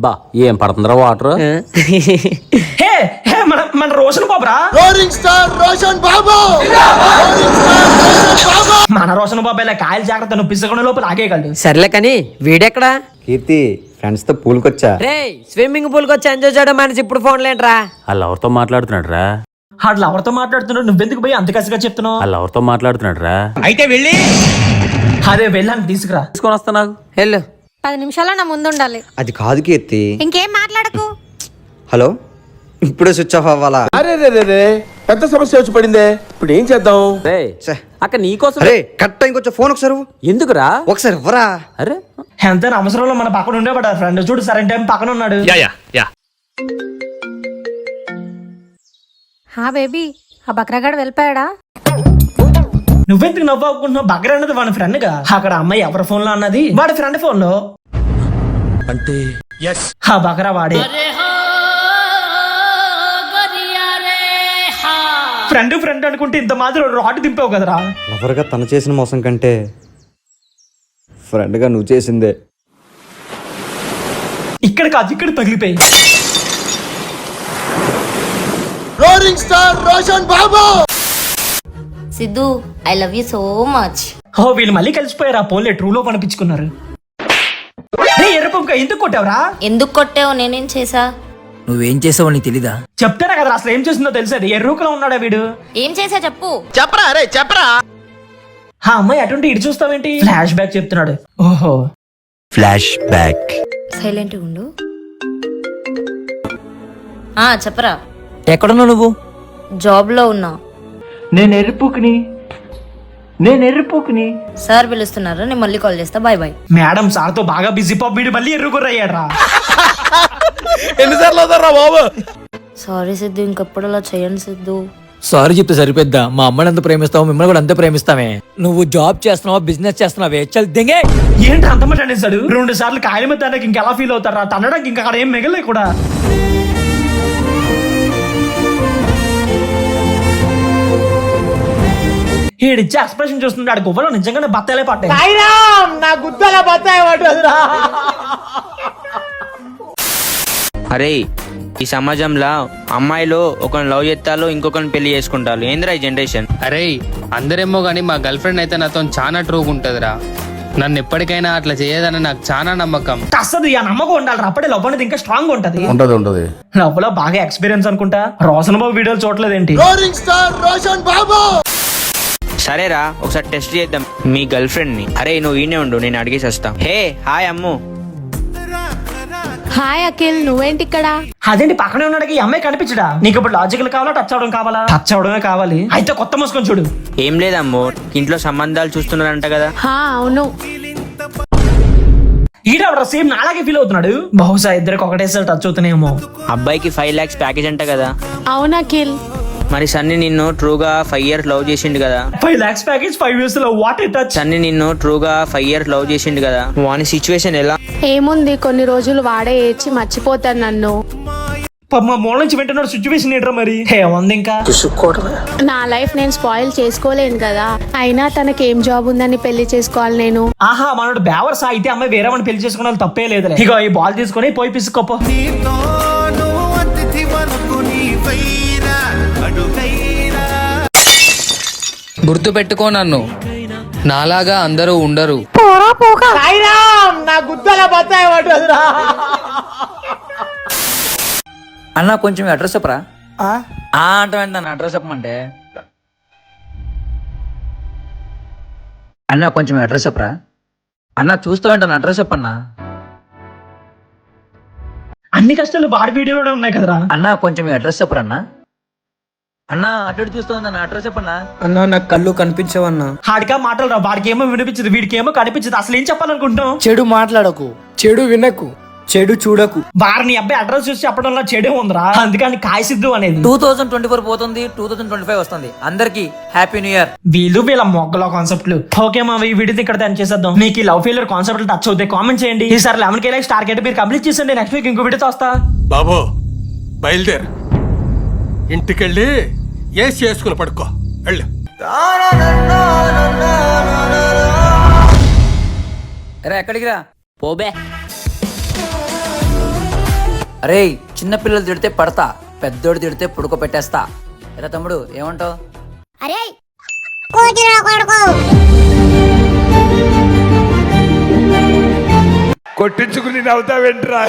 బా ఏం పడుతుందిరా వాటర్? హే హే మన రోషన్ బాబురా. రోలింగ్ స్టార్ రోషన్ బాబు. మన రోషన్ బాబు ఇలా కాయలు జాగ్రత్త నువ్వు పిసకుండా లోపల ఆగేయగలడు. సర్లే కానీ వీడెక్కడా? కీర్తి ఫ్రెండ్స్ తో పూల్ కొచ్చా. రే స్విమ్మింగ్ పూల్ కి వచ్చి ఎంజాయ్ చేయడం మనిషి ఇప్పుడు ఫోన్ లేంట్రా. వాళ్ళు ఎవరితో మాట్లాడుతున్నాడు రా? అట్లా ఎవరితో మాట్లాడుతున్నాడు? నువ్వెందుకు పోయి అంత కసిగా చెప్తున్నావు? వాళ్ళు ఎవరితో మాట్లాడుతున్నాడు రా? అయితే వెళ్ళి అదే వెళ్ళాను తీసుకురా. తీసుకొని వస్తా. నాకు వెళ్ళు. 10 నిమిషాల్లో నా ముందు ఉండాలి. అది కాదు కీర్తి. ఇంకేం మాట్లాడకు. హలో, ఇప్పుడే స్విచ్ ఆఫ్ అవ్వాలా? అరే రే రే రే పెద్ద సమస్య వచ్చి పడిందే, ఇప్పుడు ఏం చేద్దాం? రే ఛే. అక్క నీకోసం. అరే కట్ ఇంకొంచెం ఫోన్ ఒకసారి ఇవ్వు. ఎందుకురా? ఒకసారి ఇవ్వరా. అరే ఎంత అవసరంలో మన పక్కన ఉండేవాడు ఫ్రెండ్ చూడు సరైన టైం పక్కన ఉన్నాడు. హా బేబీ, ఆ బక్రాగాడు వెళ్ళిపోయాడా? నువ్వెందుకు నవ్వుకుంటున్నావు? బగ్గర అన్నది వాడి ఫ్రెండ్ గా. అక్కడ అమ్మాయి ఎవరి ఫోన్ లో అన్నది వాడి ఫ్రెండ్ ఫోన్ లో. అంటే ఆ బకరా వాడే. ఫ్రెండ్ ఫ్రెండ్ అనుకుంటే ఇంత మాత్రం రాడ్ దింపావు కదరా. లవర్ గా తను చేసిన మోసం కంటే ఫ్రెండ్ గా నువ్వు చేసిందే. ఇక్కడ కాదు ఇక్కడ తగిలిపోయి. Rolling star Roshan Babu. Siddhu, I love you so much. ఓ వీళ్ళు మళ్ళీ కలిసిపోయారు. ఆ పోలే ట్రూ లో కనిపించుకున్నారు. ఎర్రపంక ఎందుకు కొట్టావురా? ఎందుకు కొట్టావు? నేనేం చేసా? నువ్వేం చేసావో నీకు తెలీదా? చెప్తారా కదా అసలు ఏం చేసిందో తెలిసేది. ఎర్రూకలో ఉన్నాడా వీడు? ఏం చేసా చెప్పు. చెప్పరా అరే చెప్పరా. ఆ అమ్మాయి అటువంటి ఇటు చూస్తావేంటి? ఫ్లాష్ బ్యాక్ చెప్తున్నాడు. ఓహో ఫ్లాష్ బ్యాక్. సైలెంట్ ఉండు. చెప్పరా. ఎక్కడున్నావు నువ్వు? జాబ్ లో ఉన్నా. నేను ఎర్రిపోకుని సార్ పిలుస్తున్నారు, నేను మళ్ళీ కాల్ చేస్తా. Bye bye. మేడం సార్ తో బాగా బిజీ పాప. వీడు మళ్ళీ ఎర్రుకుర్రయ్యాడ్రా. ఎన్నిసార్లు అవుతారా బాబు? సారీ సిద్ధు, ఇంకెప్పుడు అలా చెయ్యండి సిద్ధు. సారీ చెప్తే సరిపోద్దా? మా అమ్మని ఎంత ప్రేమిస్తావు, మిమ్మల్ని కూడా అంతే ప్రేమిస్తామే. నువ్వు జాబ్ చేస్తున్నావా, బిజినెస్ చేస్తున్నావే? చల్ దింగే. ఏంటి అంత మాట అనేసాడు? 2 సార్లు కాయల మీద తనకి ఇంకెలా ఫీల్ అవుతారా? తనడానికి ఇంకా అక్కడ ఏం మిగలే కూడా. ఈడిచ్చే ఎక్స్ప్రెషన్ చూస్తున్నాడు. గువ్వలో నిజంగానే బత్తాలే పట్టాయి. నా గుద్దల బత్తాయి పట్టదురా. అరే ఈ సమాజంలో అమ్మాయిలు ఒకరిని లవ్ చేస్తారు, ఇంకొకరిని పెళ్లి చేసుకుంటారు. ఏందిరా ఈ జనరేషన్? అరే అందరేమో గానీ మా గర్ల్ ఫ్రెండ్ అయితే నాతో చాలా ట్రూగా ఉంటదిరా. నన్ను ఎప్పటికైనా అట్లా చేయదని నాకు చాలా నమ్మకం. అసలు ఆ నమ్మకం ఉండాలి. అప్పుడే లవ్ అనేది ఇంకా స్ట్రాంగ్ ఉంటది. ఉంటది. లవ్ లో బాగా ఎక్స్పీరియన్స్ అనుకుంటా. రోషన్ బాబు వీడియోలు చూడలేదేంటి? రోలింగ్ స్టార్ రోషన్ బాబు. సరేరా ఒకసారి టెస్ట్ చేద్దాం మీ గర్ల్ ఫ్రెండ్ ని. అరే నువ్వు ఈయనే ఉండు, నేను అడిగేసి వస్తా. హే హాయ్ అమ్ము. హాయ్ అఖిల్, నువ్వేంటి ఇక్కడ? అదేంటి పక్కనే ఉన్నాడు. ఈ అమ్మాయి కనిపించడా? నీకు ఇప్పుడు లాజికల్ కావాలా, టచ్ అవడం కావాలా? టచ్ అవడమే కావాలి. అయితే కొత్త మూసుకొని చూడు. ఏం లేదమ్ము, ఇంట్లో సంబంధాలు చూస్తున్నారంట కదా. హా అవును. ఈడవరా సేమ్ నాలాగే ఫీల్ అవుతున్నాడు. బహుశా ఇద్దరికి ఒకటేసారి టచ్ అవుతున్నాయేమో. అబ్బాయికి 5 lakhs ప్యాకేజ్ అంట కదా. అవును అఖిల్. మరి సన్నీ నిన్ను ట్రూగా 5 years లవ్ చేసిండు కదా. 5 lakhs ప్యాకేజ్ 5 years లో వాట్ ఏ టచ్. సన్నీ నిన్ను ట్రూగా 5 years లవ్ చేసిండు కదా. వాని సిచ్యువేషన్ ఎలా? ఏముంది, కొన్ని రోజులు వాడే ఏడ్చి మర్చిపోతాను నన్ను. మా మూల నుంచి వింటున్నాడు. సిచ్యువేషన్ ఏంట్రా మరి? ఏముంది ఇంకా నా లైఫ్ నేను స్పాయిల్ చేసుకోలేను కదా. అయినా తనకి ఏం జాబ్ ఉందని పెళ్లి చేసుకోవాలి నేను. ఆహా మనోడు బేవర్సా. అయితే అమ్మాయి వేరే వాడిని పెళ్లి చేసుకున్న తప్పే లేదులే. ఇగో ఈ బాల్ తీసుకొని పోయి పిసుకోపో. గుర్తు పెట్టుకో, నన్ను నాలాగా అందరూ ఉండరు. నా గుద్దల బత్తాయి పట్టదురా. అన్న కొంచెం అడ్రస్ చెప్పరా? అంటే నన్ను అడ్రస్ చెప్పమంటే అన్న కొంచెం అడ్రస్ చెప్పరా? అన్న చూస్తావంటే అడ్రస్ చెప్పన్నా. అన్ని కష్టాలు బాడీ వీడియోలో ఉన్నాయి కదరా. అన్న కొంచెం అడ్రస్ చెప్పరన్నా. అన్నా అడ్డు చూస్తుంది అన్న అడ్రస్ చెప్పన్నా. అన్నా నాకు కళ్ళు కనిపించవన్నా. ఆడికా మాటలు రా. వాడికి ఏమో వినిపించదు, వీడికి ఏమో కనిపించదు. అసలు ఏం చెప్పాలనుకుంటున్నాం? చెడు మాట్లాడకు, చెడు వినకు, చెడు చూడకు. వారిని అబ్బాయి అడ్రస్ చూసి చెప్పడంలో చెడే ఉందిరా. అందుకని కాయ సిద్ధు అనేది. 2024 పోతుంది, 2025 వస్తుంది. అందరికి హ్యాపీ న్యూ ఇయర్. వీళ్ళ మొగ్గల కాన్సెప్ట్లు. ఓకే మా ఈ వీడియో ఇక్కడ టెన్ చేసేద్దాం. మీకు ఈ లవ్ ఫెయిలియర్ కాన్సెప్ట్ టచ్ అవుతాయి కామెంట్ చేయండి. ఈసారి 11K లైక్స్ టార్గెట్ మీరు కంప్లీట్ చేసండి. నెక్స్ట్ వీక్ ఇంకో వీడియోతో వస్తా. బాబు బయలుదేరు, ఇంటికెళ్ళి ఏసి చేసుకుని పడుకో వెళ్ళు. ఎక్కడికి రా? పోబే. అరే చిన్న పిల్లలు తిడితే పడతా, పెద్దోడు తిడితే పుడుకో పెట్టేస్తా. ఎరా తమ్ముడు ఏమంటావు? అరే కొట్టించుకుని నవ్వుతావేంట్రా